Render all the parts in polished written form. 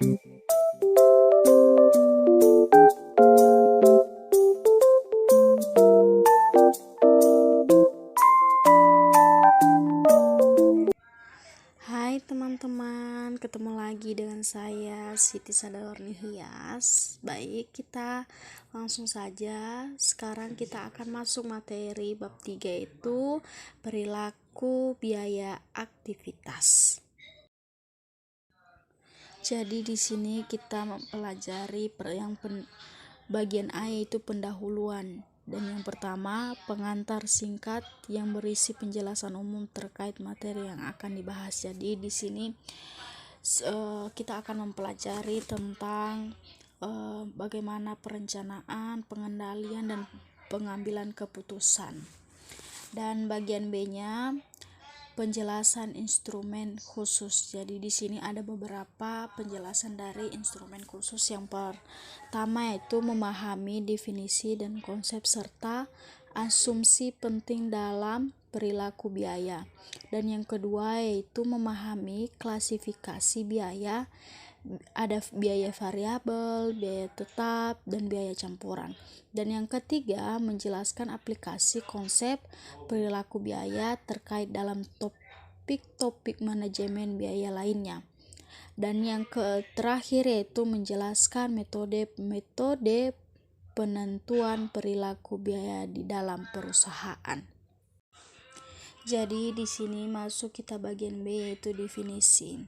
Hai teman-teman, ketemu lagi dengan saya Siti Sadawarni Hias. Baik, kita langsung saja. Sekarang kita akan masuk materi bab 3, itu perilaku biaya aktivitas. Jadi di sini kita mempelajari bagian A, yaitu pendahuluan. Dan yang pertama, pengantar singkat yang berisi penjelasan umum terkait materi yang akan dibahas. Jadi di sini kita akan mempelajari tentang bagaimana perencanaan, pengendalian, dan pengambilan keputusan. Dan bagian B-nya penjelasan instrumen khusus. Jadi di sini ada beberapa penjelasan dari instrumen khusus. Yang pertama yaitu memahami definisi dan konsep serta asumsi penting dalam perilaku biaya. Dan yang kedua yaitu memahami klasifikasi biaya. Ada biaya variabel, biaya tetap, dan biaya campuran. Dan yang ketiga, menjelaskan aplikasi konsep perilaku biaya terkait dalam topik-topik manajemen biaya lainnya. Dan yang terakhir yaitu menjelaskan metode penentuan perilaku biaya di dalam perusahaan. Jadi di sini masuk kita bagian B, yaitu definisi.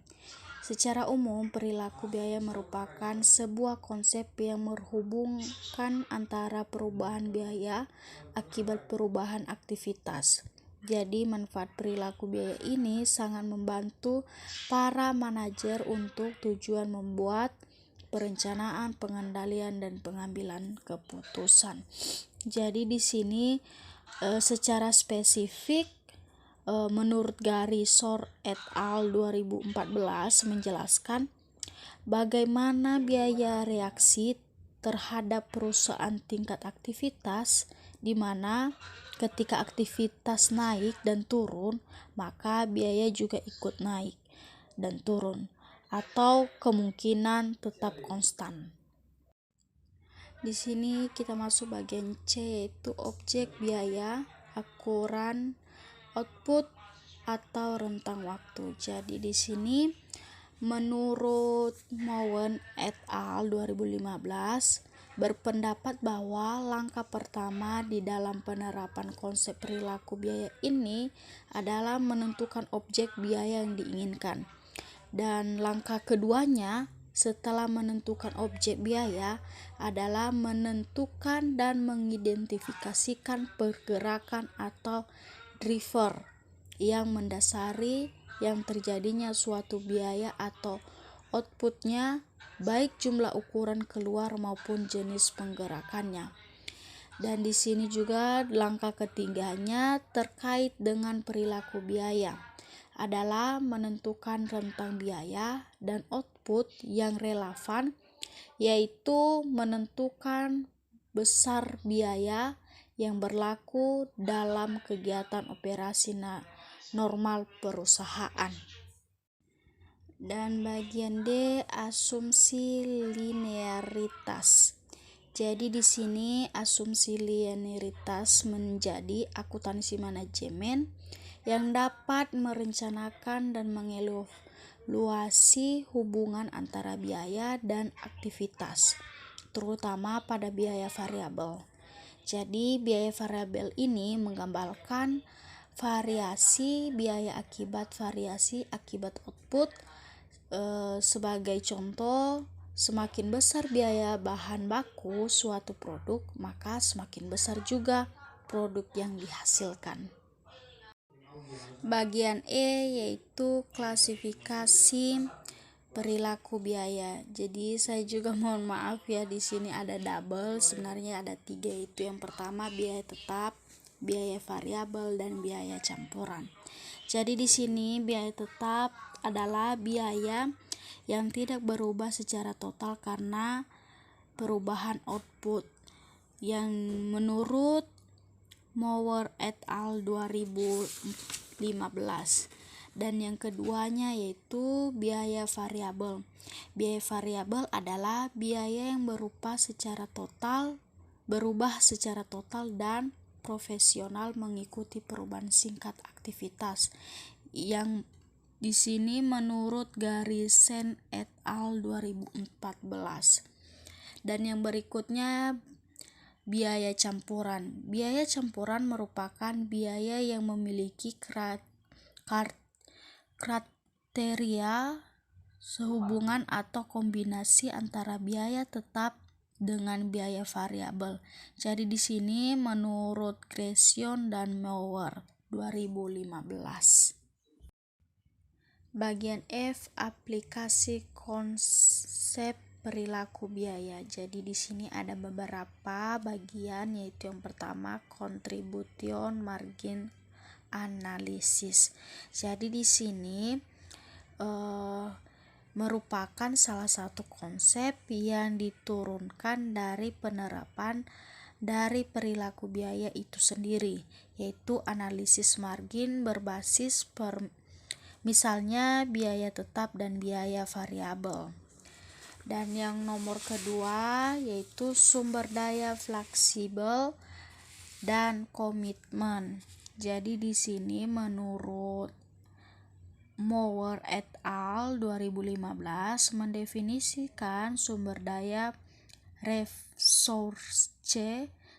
Secara umum, perilaku biaya merupakan sebuah konsep yang menghubungkan antara perubahan biaya akibat perubahan aktivitas. Jadi, manfaat perilaku biaya ini sangat membantu para manajer untuk tujuan membuat perencanaan, pengendalian, dan pengambilan keputusan. Jadi di sini secara spesifik menurut Gary Shore et al. 2014 menjelaskan bagaimana biaya reaksi terhadap perusahaan tingkat aktivitas, di mana ketika aktivitas naik dan turun, maka biaya juga ikut naik dan turun, atau kemungkinan tetap konstan. Di sini kita masuk bagian C, yaitu objek biaya, ukuran, output, atau rentang waktu. Jadi di sini menurut Mowen et al. 2015 berpendapat bahwa langkah pertama di dalam penerapan konsep perilaku biaya ini adalah menentukan objek biaya yang diinginkan. Dan langkah keduanya setelah menentukan objek biaya adalah menentukan dan mengidentifikasikan pergerakan atau driver yang mendasari yang terjadinya suatu biaya atau outputnya, baik jumlah ukuran keluar maupun jenis penggerakannya. Dan di sini juga langkah ketiganya terkait dengan perilaku biaya adalah menentukan rentang biaya dan output yang relevan, yaitu menentukan besar biaya yang berlaku dalam kegiatan operasi normal perusahaan. Dan bagian D, asumsi linearitas. Jadi di sini asumsi linearitas menjadi akuntansi manajemen yang dapat merencanakan dan mengevaluasi hubungan antara biaya dan aktivitas, terutama pada biaya variabel. Jadi biaya variabel ini menggambarkan variasi biaya akibat variasi akibat output. Sebagai contoh, semakin besar biaya bahan baku suatu produk, maka semakin besar juga produk yang dihasilkan. Bagian E, yaitu klasifikasi perilaku biaya. Jadi saya juga mohon maaf ya, di sini ada double, sebenarnya ada 3, itu yang pertama biaya tetap, biaya variabel, dan biaya campuran. Jadi di sini biaya tetap adalah biaya yang tidak berubah secara total karena perubahan output, yang menurut Mower et al. 2015. Dan yang keduanya yaitu biaya variabel. Biaya variabel adalah biaya yang berubah secara total dan profesional mengikuti perubahan singkat aktivitas, yang di sini menurut Garrison et al. 2014. Dan yang berikutnya biaya campuran. Biaya campuran merupakan biaya yang memiliki kriteria sehubungan atau kombinasi antara biaya tetap dengan biaya variabel. Jadi di sini menurut Grayson dan Mower 2015. Bagian F, aplikasi konsep perilaku biaya. Jadi di sini ada beberapa bagian, yaitu yang pertama contribution margin analysis. Jadi di sini merupakan salah satu konsep yang diturunkan dari penerapan dari perilaku biaya itu sendiri, yaitu analisis margin berbasis misalnya biaya tetap dan biaya variabel. Dan yang nomor kedua yaitu sumber daya fleksibel dan komitmen. Jadi di sini menurut Mower et al. 2015 mendefinisikan sumber daya resource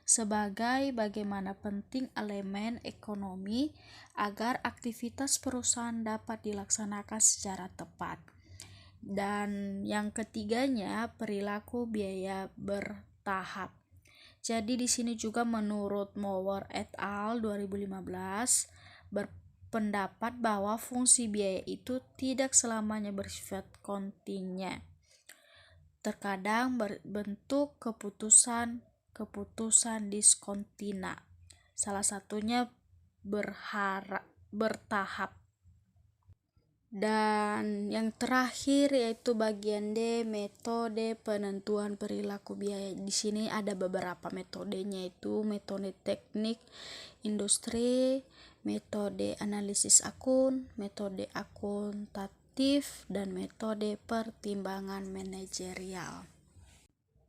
sebagai bagaimana penting elemen ekonomi agar aktivitas perusahaan dapat dilaksanakan secara tepat. Dan yang ketiganya perilaku biaya bertahap. Jadi di sini juga menurut Mower et al. 2015 berpendapat bahwa fungsi biaya itu tidak selamanya bersifat kontinen. Terkadang berbentuk keputusan diskontina. Salah satunya bertahap. Dan yang terakhir yaitu bagian D, metode penentuan perilaku biaya. Di sini ada beberapa metodenya, yaitu metode teknik industri, metode analisis akun, metode akuntatif, dan metode pertimbangan manajerial.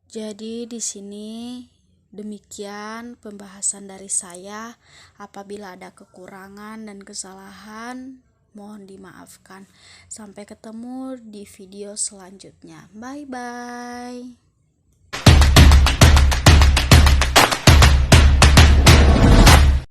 Jadi di sini demikian pembahasan dari saya. Apabila ada kekurangan dan kesalahan, mohon dimaafkan. Sampai ketemu di video selanjutnya. Bye bye.